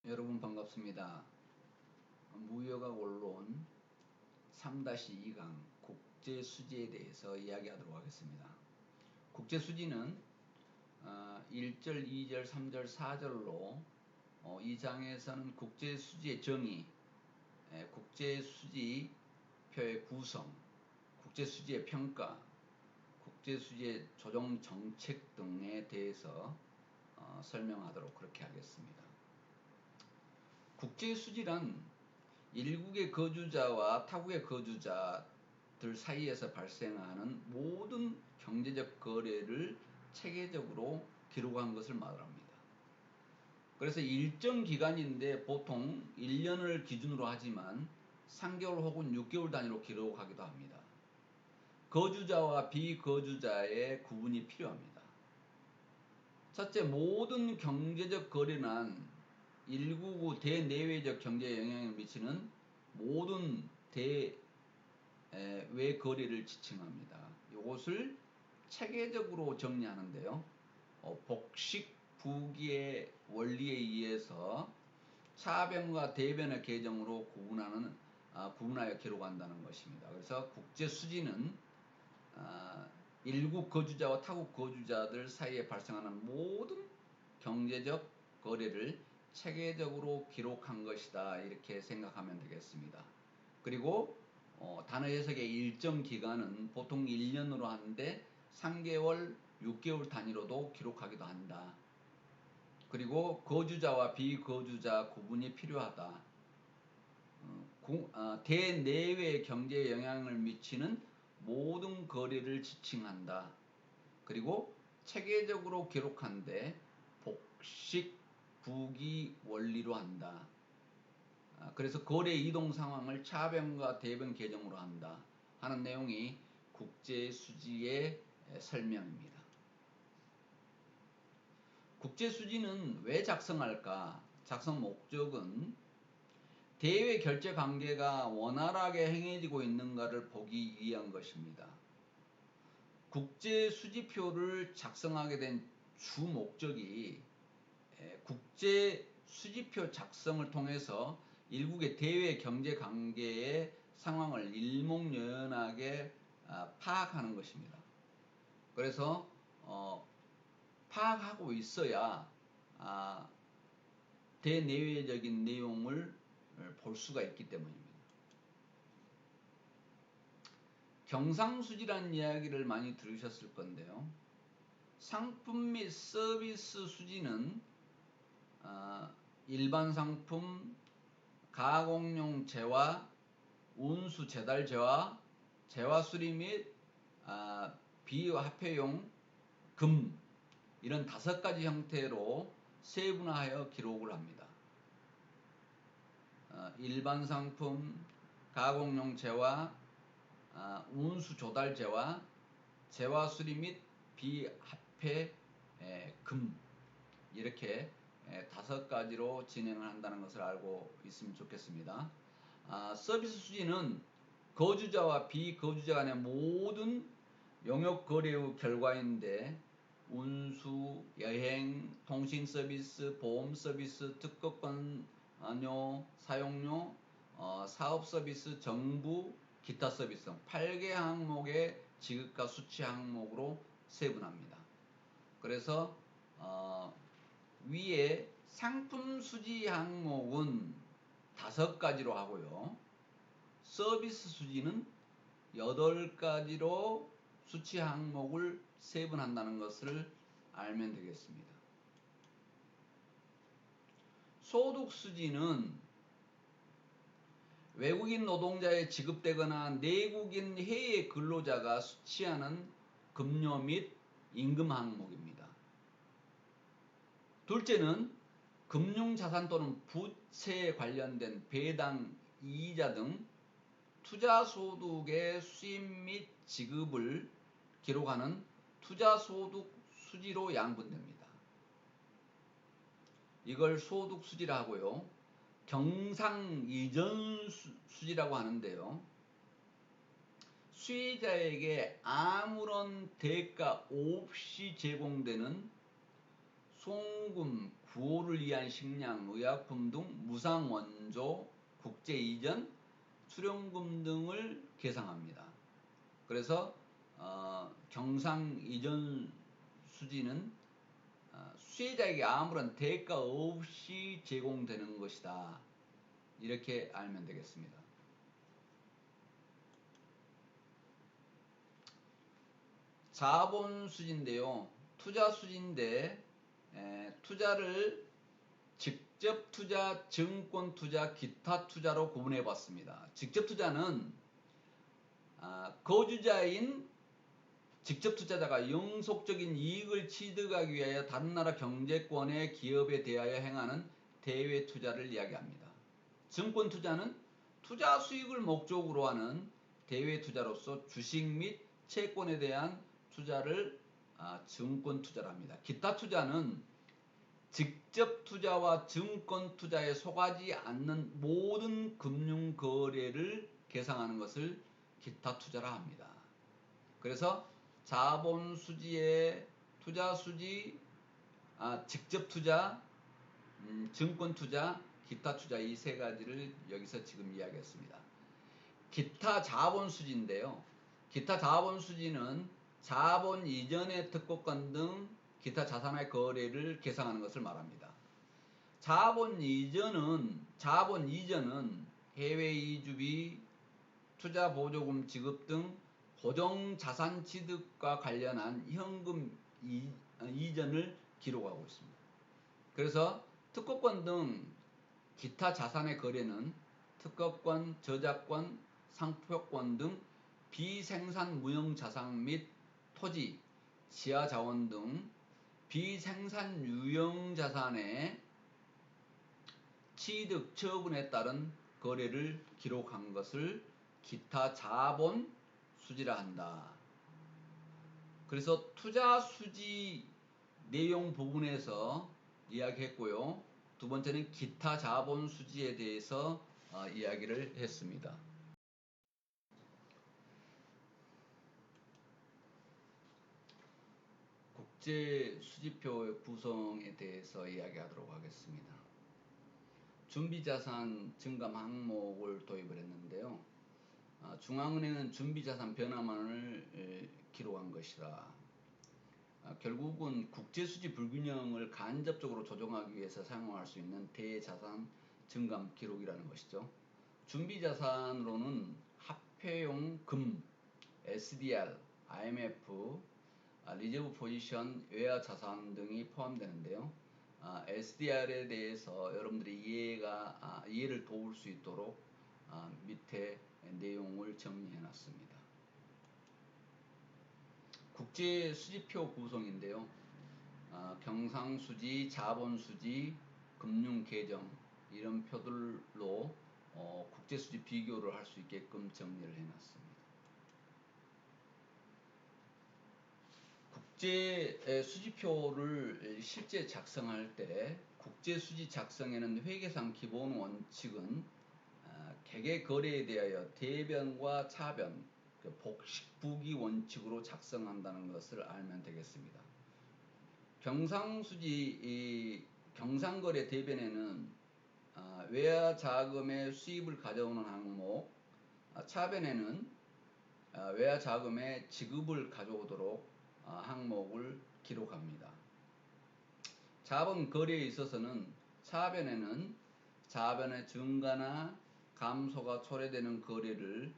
여러분 반갑습니다. 무역학 원론 3-2강 국제수지에 대해서 이야기하도록 하겠습니다. 국제수지는 1절, 2절, 3절, 4절로 이 장에서는 국제수지의 정의, 국제수지표의 구성, 국제수지의 평가, 국제수지의 조정 정책 등에 대해서 설명하도록 그렇게 하겠습니다. 국제수지란 일국의 거주자와 타국의 거주자들 사이에서 발생하는 모든 경제적 거래를 체계적으로 기록한 것을 말합니다. 그래서 일정 기간인데 보통 1년을 기준으로 하지만 3개월 혹은 6개월 단위로 기록하기도 합니다. 거주자와 비거주자의 구분이 필요합니다. 첫째, 모든 경제적 거래는 일국의 대내외적 경제에 영향을 미치는 모든 대외 거래를 지칭합니다. 이것을 체계적으로 정리하는데요. 복식 부기의 원리에 의해서 차변과 대변의 계정으로 구분하여 기록한다는 것입니다. 그래서 국제수지는 일국 거주자와 타국 거주자들 사이에 발생하는 모든 경제적 거래를 체계적으로 기록한 것이다, 이렇게 생각하면 되겠습니다. 그리고 단어 해석의 일정 기간은 보통 1년으로 하는데 3개월, 6개월 단위로도 기록하기도 한다. 그리고 거주자와 비거주자 구분이 필요하다. 대내외 경제에 영향을 미치는 모든 거래를 지칭한다. 그리고 체계적으로 기록한데 복식 부기 원리로 한다. 그래서 거래 이동 상황을 차변과 대변 계정으로 한다 하는 내용이 국제수지의 설명입니다. 국제수지는 왜 작성할까? 작성 목적은 대외 결제 관계가 원활하게 행해지고 있는가를 보기 위한 것입니다. 국제수지표를 작성하게 된 주 목적이 국제수지표 작성을 통해서 일국의 대외 경제 관계의 상황을 일목요연하게 파악하는 것입니다. 그래서 파악하고 있어야 대내외적인 내용을 볼 수가 있기 때문입니다. 경상수지라는 이야기를 많이 들으셨을 건데요. 상품 및 서비스 수지는 일반 상품, 가공용 재화, 운수 재달 재화, 재화 수리 및 비화폐용 금, 이런 5가지 형태로 세분화하여 기록을 합니다. 일반 상품, 가공용 재화, 운수 조달 재화, 재화 수리 및 비화폐 금, 이렇게 5가지로 진행을 한다는 것을 알고 있으면 좋겠습니다. 서비스 수지는 거주자와 비거주자 간의 모든 용역 거래의 결과인데 운수, 여행, 통신 서비스, 보험 서비스, 특허권료, 사용료, 사업 서비스, 정부, 기타 서비스 등 8개 항목의 지급과 수치 항목으로 세분합니다. 그래서 위에 상품 수지 항목은 5가지로 하고요. 서비스 수지는 8가지로 수치 항목을 세분한다는 것을 알면 되겠습니다. 소득 수지는 외국인 노동자에 지급되거나 내국인 해외 근로자가 수취하는 급료 및 임금 항목입니다. 둘째는 금융자산 또는 부채에 관련된 배당, 이자 등 투자소득의 수입 및 지급을 기록하는 투자소득 수지로 양분됩니다. 이걸 소득수지라 하고요. 경상이전 수지라고 하는데요. 수혜자에게 아무런 대가 없이 제공되는 송금, 구호를 위한 식량, 의약품 등 무상 원조, 국제 이전, 수령금 등을 계상합니다. 그래서 경상 이전 수지는 수혜자에게 아무런 대가 없이 제공되는 것이다. 이렇게 알면 되겠습니다. 자본수지인데요. 투자수지인데 투자를 직접 투자, 증권 투자, 기타 투자로 구분해 봤습니다. 직접 투자는 거주자인 직접 투자자가 영속적인 이익을 취득하기 위하여 다른 나라 경제권의 기업에 대하여 행하는 대외 투자를 이야기합니다. 증권 투자는 투자 수익을 목적으로 하는 대외 투자로서 주식 및 채권에 대한 투자를 증권 투자를 합니다. 기타 투자는 직접 투자와 증권 투자에 속하지 않는 모든 금융 거래를 계상하는 것을 기타 투자라 합니다. 그래서 자본 수지의 투자 수지, 직접 투자, 증권 투자, 기타 투자 이 세 가지를 여기서 지금 이야기했습니다. 기타 자본 수지인데요. 기타 자본 수지는 자본 이전의 특허권 등 기타 자산의 거래를 계상하는 것을 말합니다. 자본 이전은 해외 이주비, 투자 보조금 지급 등 고정 자산 취득과 관련한 현금 이전을 기록하고 있습니다. 그래서 특허권 등 기타 자산의 거래는 특허권, 저작권, 상표권 등 비생산 무형 자산 및 토지, 지하 자원 등 비생산 유형 자산의 취득, 처분에 따른 거래를 기록한 것을 기타 자본 수지라 한다. 그래서 투자 수지 내용 부분에서 이야기했고요. 두 번째는 기타 자본 수지에 대해서 이야기를 했습니다. 국제 수지표의 구성에 대해서 이야기하도록 하겠습니다. 준비자산 증감 항목을 도입을 했는데요. 중앙은행은 준비자산 변화만을 기록한 것이다. 결국은 국제수지 불균형을 간접적으로 조정하기 위해서 사용할 수 있는 대자산 증감 기록이라는 것이죠. 준비자산으로는 화폐용 금, SDR, IMF, 리저브 포지션, 외화 자산 등이 포함되는데요. SDR에 대해서 여러분들이 이해를 도울 수 있도록 밑에 내용을 정리해 놨습니다. 국제 수지표 구성인데요. 경상수지, 자본수지, 금융계정 이런 표들로 국제수지 비교를 할 수 있게끔 정리를 해놨습니다. 국제 수지표를 실제 작성할 때 국제수지 작성에는 회계상 기본 원칙은 개개 거래에 대하여 대변과 차변, 복식부기 원칙으로 작성한다는 것을 알면 되겠습니다. 경상거래 대변에는 외화 자금의 수입을 가져오는 항목, 차변에는 외화 자금의 지급을 가져오도록 항목을 기록합니다. 자본 거래에 있어서는 차변에는 자본의 증가나 감소가 초래되는 거래를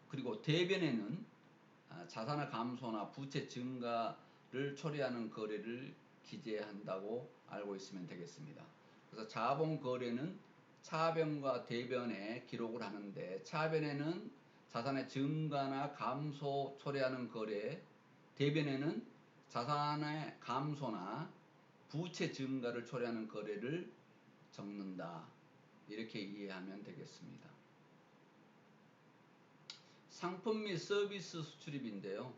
그리고 대변에는 자산의 감소나 부채 증가를 초래하는 거래를 기재한다고 알고 있으면 되겠습니다. 그래서 자본 거래는 차변과 대변에 기록을 하는데 차변에는 자산의 증가나 감소 초래하는 거래, 대변에는 자산의 감소나 부채 증가를 초래하는 거래를 적는다. 이렇게 이해하면 되겠습니다. 상품 및 서비스 수출입인데요.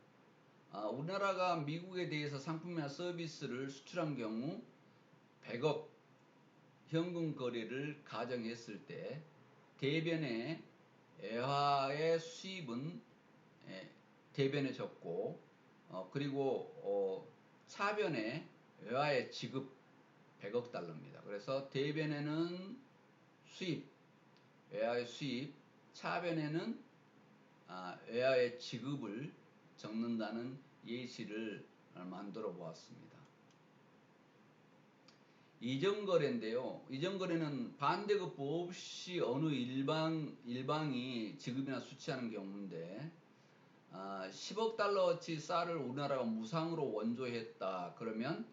우리나라가 미국에 대해서 상품이나 서비스를 수출한 경우 100억 현금 거래를 가정했을 때 대변에 외화의 수입은 대변에 적고 그리고 차변에 외화의 지급 100억 달러입니다. 그래서 대변에는 수입, 외화의 수입, 차변에는 외화의 지급을 적는다는 예시를 만들어 보았습니다. 이전거래인데요. 이전거래는 반대급부 없이 어느 일방이 지급이나 수취하는 경우인데 10억 달러어치 쌀을 우리나라가 무상으로 원조했다. 그러면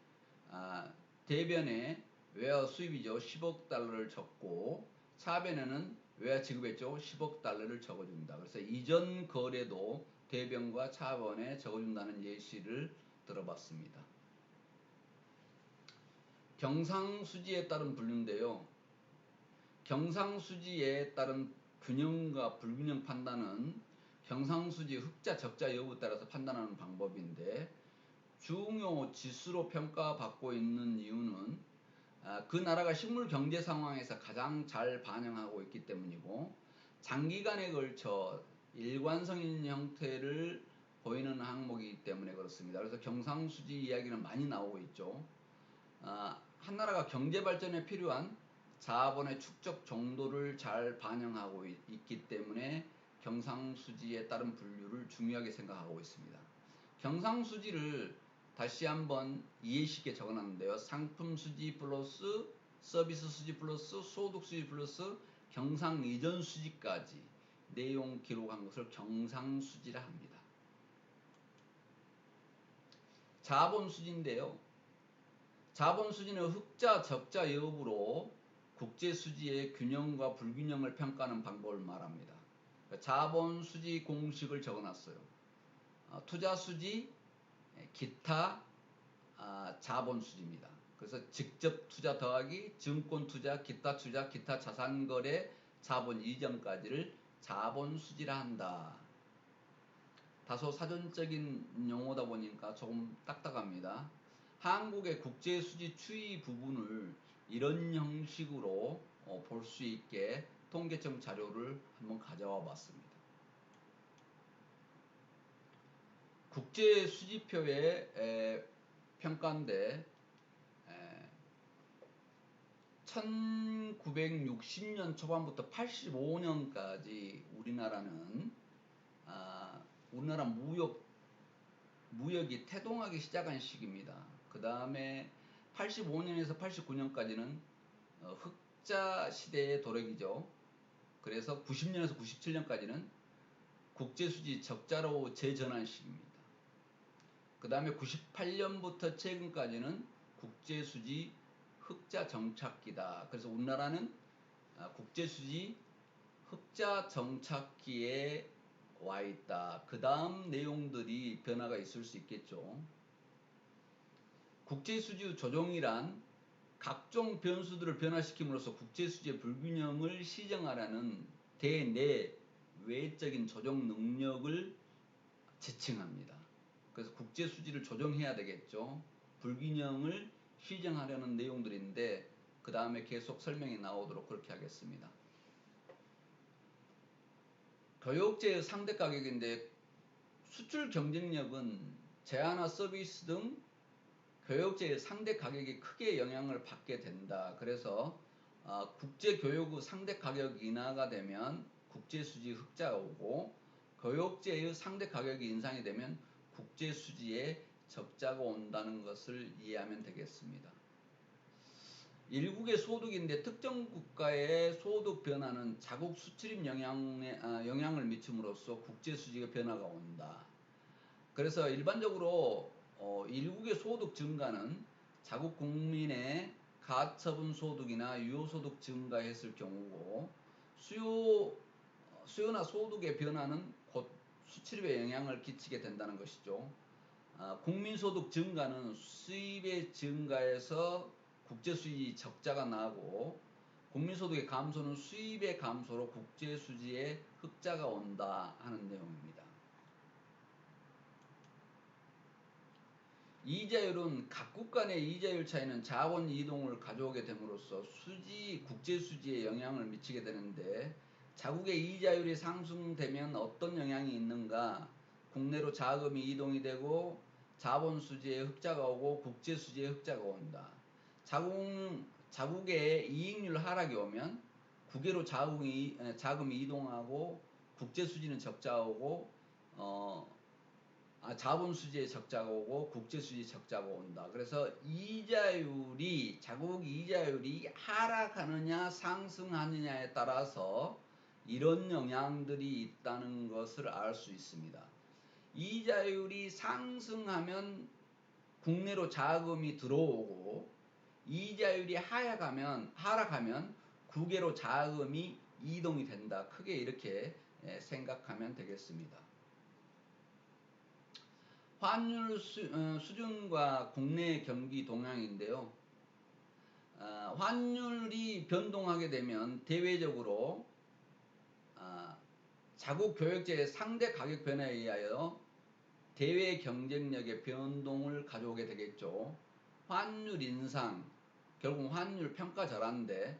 대변에 외화 수입이죠. 10억 달러를 적고 차변에는 외화 지급했죠. 10억 달러를 적어줍니다. 그래서 이전 거래도 대변과 차변에 적어준다는 예시를 들어봤습니다. 경상수지에 따른 분류인데요. 경상수지에 따른 균형과 불균형 판단은 경상수지 흑자 적자 여부에 따라서 판단하는 방법인데 중요 지수로 평가받고 있는 이유는 그 나라가 식물 경제 상황에서 가장 잘 반영하고 있기 때문이고 장기간에 걸쳐 일관성 있는 형태를 보이는 항목이기 때문에 그렇습니다. 그래서 경상수지 이야기는 많이 나오고 있죠. 한 나라가 경제 발전에 필요한 자본의 축적 정도를 잘 반영하고 있기 때문에 경상수지에 따른 분류를 중요하게 생각하고 있습니다. 경상수지를 다시 한번 이해쉽게 적어놨는데요. 상품수지 플러스 서비스수지 플러스 소득수지 플러스 경상이전수지까지 내용 기록한 것을 경상수지라 합니다. 자본수지인데요. 자본수지는 흑자 적자 여부로 국제수지의 균형과 불균형을 평가하는 방법을 말합니다. 자본수지 공식을 적어놨어요. 투자수지, 기타, 자본수지입니다. 그래서 직접 투자 더하기 증권 투자, 기타 투자, 기타 자산거래, 자본 이전까지를 자본수지라 한다. 다소 사전적인 용어다 보니까 조금 딱딱합니다. 한국의 국제수지 추이 부분을 이런 형식으로 볼 수 있게 통계청 자료를 한번 가져와 봤습니다. 국제수지표의 평가인데 1960년 초반부터 85년까지 우리나라는 우리나라 무역이 태동하기 시작한 시기입니다. 그 다음에 85년에서 89년까지는 흑자 시대의 도래기죠. 그래서 90년에서 97년까지는 국제수지 적자로 재전환 시기입니다. 그 다음에 98년부터 최근까지는 국제수지 흑자 정착기다. 그래서 우리나라는 국제수지 흑자 정착기에 와 있다. 그 다음 내용들이 변화가 있을 수 있겠죠. 국제수지 조정이란 각종 변수들을 변화시킴으로써 국제수지의 불균형을 시정하라는 대내외적인 조정 능력을 지칭합니다. 그래서 국제수지를 조정해야 되겠죠. 불균형을 시정하려는 내용들인데 그 다음에 계속 설명이 나오도록 그렇게 하겠습니다. 교역제의 상대 가격인데 수출 경쟁력은 제한화 서비스 등 교역제의 상대 가격이 크게 영향을 받게 된다. 그래서 국제교역의 상대 가격 인하가 되면 국제수지 흑자가 오고 교역제의 상대 가격이 인상이 되면 국제수지에 적자가 온다는 것을 이해하면 되겠습니다. 일국의 소득인데 특정 국가의 소득 변화는 자국 수출입 영향을 미침으로써 국제수지의 변화가 온다. 그래서 일반적으로 일국의 소득 증가는 자국 국민의 가처분 소득이나 유효소득 증가했을 경우고 수요나 소득의 변화는 곧 수출입에 영향을 끼치게 된다는 것이죠. 국민소득 증가는 수입의 증가에서 국제수지 적자가 나고 국민소득의 감소는 수입의 감소로 국제수지에 흑자가 온다 하는 내용입니다. 이자율은 각국 간의 이자율 차이는 자본 이동을 가져오게 됨으로써 국제수지에 영향을 미치게 되는데 자국의 이자율이 상승되면 어떤 영향이 있는가? 국내로 자금이 이동이 되고 자본수지에 흑자가 오고 국제수지에 흑자가 온다. 자국의 이익률 하락이 오면 국외로 자금이 이동하고 국제 수지는 적자가 오고 자본 수지에 적자가 오고 국제 수지 적자가 온다. 그래서 자국 이자율이 하락하느냐 상승하느냐에 따라서 이런 영향들이 있다는 것을 알 수 있습니다. 이자율이 상승하면 국내로 자금이 들어오고 이자율이 하락하면 국외로 자금이 이동이 된다. 크게 이렇게 생각하면 되겠습니다. 환율 수준과 국내 경기 동향인데요. 환율이 변동하게 되면 대외적으로 자국 교역제의 상대 가격 변화에 의하여 대외 경쟁력의 변동을 가져오게 되겠죠. 환율 인상, 결국 환율 평가 절하인데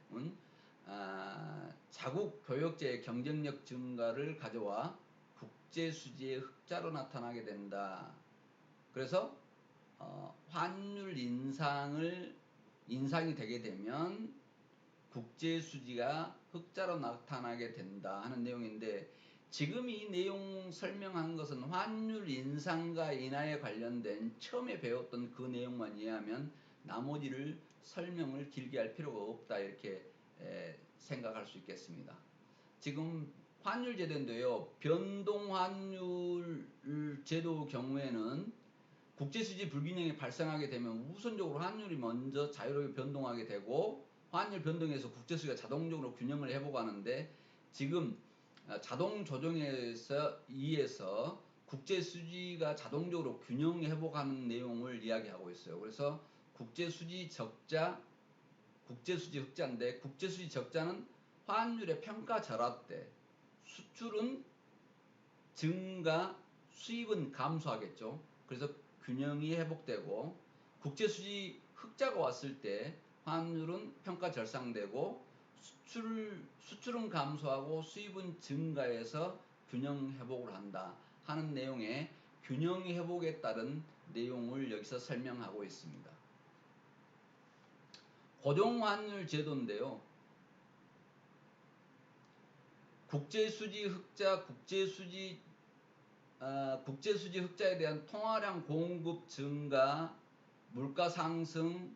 자국 교역제의 경쟁력 증가를 가져와 국제 수지의 흑자로 나타나게 된다. 그래서 환율 인상이 되게 되면 국제 수지가 흑자로 나타나게 된다 하는 내용인데, 지금 이 내용 설명한 것은 환율 인상과 인하에 관련된 처음에 배웠던 그 내용만 이해하면 나머지를 설명을 길게 할 필요가 없다, 이렇게 생각할 수 있겠습니다. 지금 환율 제도인데요. 변동 환율 제도 경우에는 국제수지 불균형이 발생하게 되면 우선적으로 환율이 먼저 자유롭게 변동하게 되고, 환율 변동에서 국제수지가 자동적으로 균형을 회복하는데, 지금 자동 조정에 의해서 국제수지가 자동적으로 균형 회복하는 내용을 이야기하고 있어요. 그래서 국제수지 흑자인데, 국제수지 적자는 환율의 평가 절하 때 수출은 증가, 수입은 감소하겠죠. 그래서 균형이 회복되고, 국제수지 흑자가 왔을 때 환율은 평가 절상되고 수출은 감소하고 수입은 증가해서 균형 회복을 한다 하는 내용의 균형 회복에 따른 내용을 여기서 설명하고 있습니다. 고정환율 제도인데요. 국제수지 흑자, 국제수지 흑자에 대한 통화량 공급 증가, 물가 상승,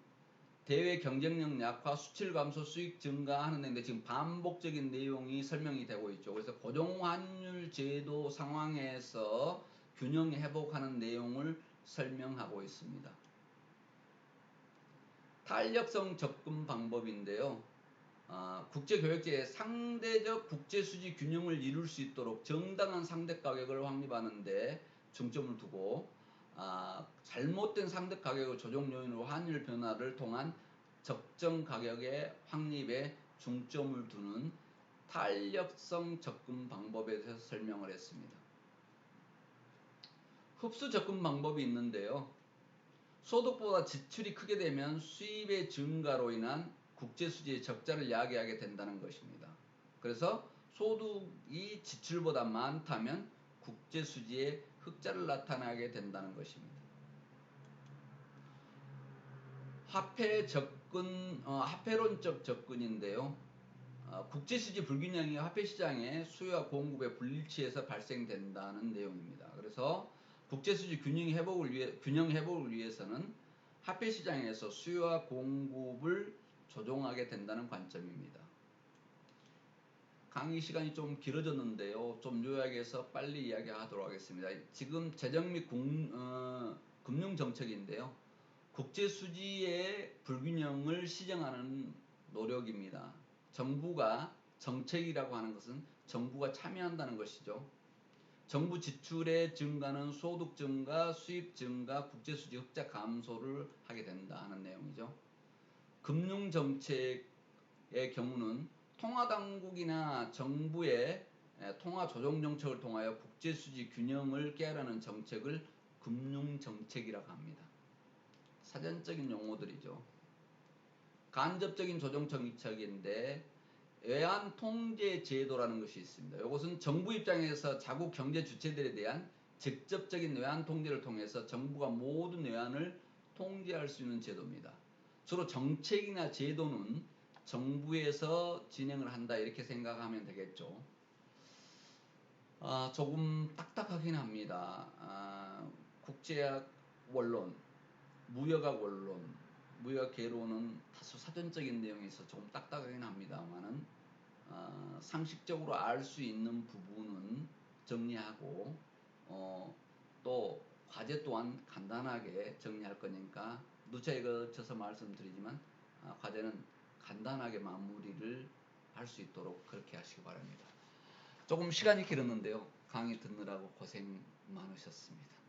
대외 경쟁력 약화, 수출 감소, 수익 증가하는 데인데, 지금 반복적인 내용이 설명이 되고 있죠. 그래서 고정환율 제도 상황에서 균형 회복하는 내용을 설명하고 있습니다. 탄력성 접근 방법인데요. 국제교역제의 상대적 국제수지 균형을 이룰 수 있도록 정당한 상대 가격을 확립하는 데 중점을 두고, 잘못된 상대 가격을 조정 요인으로 환율 변화를 통한 적정 가격의 확립에 중점을 두는 탄력성 접근 방법에 대해서 설명을 했습니다. 흡수 접근 방법이 있는데요. 소득보다 지출이 크게 되면 수입의 증가로 인한 국제수지의 적자를 야기하게 된다는 것입니다. 그래서 소득이 지출보다 많다면 국제수지의 흑자를 나타나게 된다는 것입니다. 화폐론적 접근인데요. 국제수지 불균형이 화폐시장의 수요와 공급의 불일치에서 발생된다는 내용입니다. 그래서 국제수지 균형 회복을 위해서는 화폐시장에서 수요와 공급을 조정하게 된다는 관점입니다. 강의 시간이 좀 길어졌는데요. 좀 요약해서 빨리 이야기하도록 하겠습니다. 지금 재정 및 금융정책인데요. 국제수지의 불균형을 시정하는 노력입니다. 정부가, 정책이라고 하는 것은 정부가 참여한다는 것이죠. 정부 지출의 증가는 소득 증가, 수입 증가, 국제수지 흑자 감소를 하게 된다 하는 내용이죠. 금융정책의 경우는 통화당국이나 정부의 통화조정정책을 통하여 국제수지 균형을 깨라는 정책을 금융정책이라고 합니다. 사전적인 용어들이죠. 간접적인 조정정책인데 외환통제제도라는 것이 있습니다. 이것은 정부 입장에서 자국 경제 주체들에 대한 직접적인 외환통제를 통해서 정부가 모든 외환을 통제할 수 있는 제도입니다. 주로 정책이나 제도는 정부에서 진행을 한다 이렇게 생각하면 되겠죠. 조금 딱딱하긴 합니다. 국제학 원론, 무역학 원론, 무역개론은 다소 사전적인 내용이 있어 조금 딱딱하긴 합니다만은 상식적으로 알 수 있는 부분은 정리하고 또 과제 또한 간단하게 정리할 거니까 누차에 걸쳐서 말씀드리지만 과제는 간단하게 마무리를 할 수 있도록 그렇게 하시기 바랍니다. 조금 시간이 길었는데요. 강의 듣느라고 고생 많으셨습니다.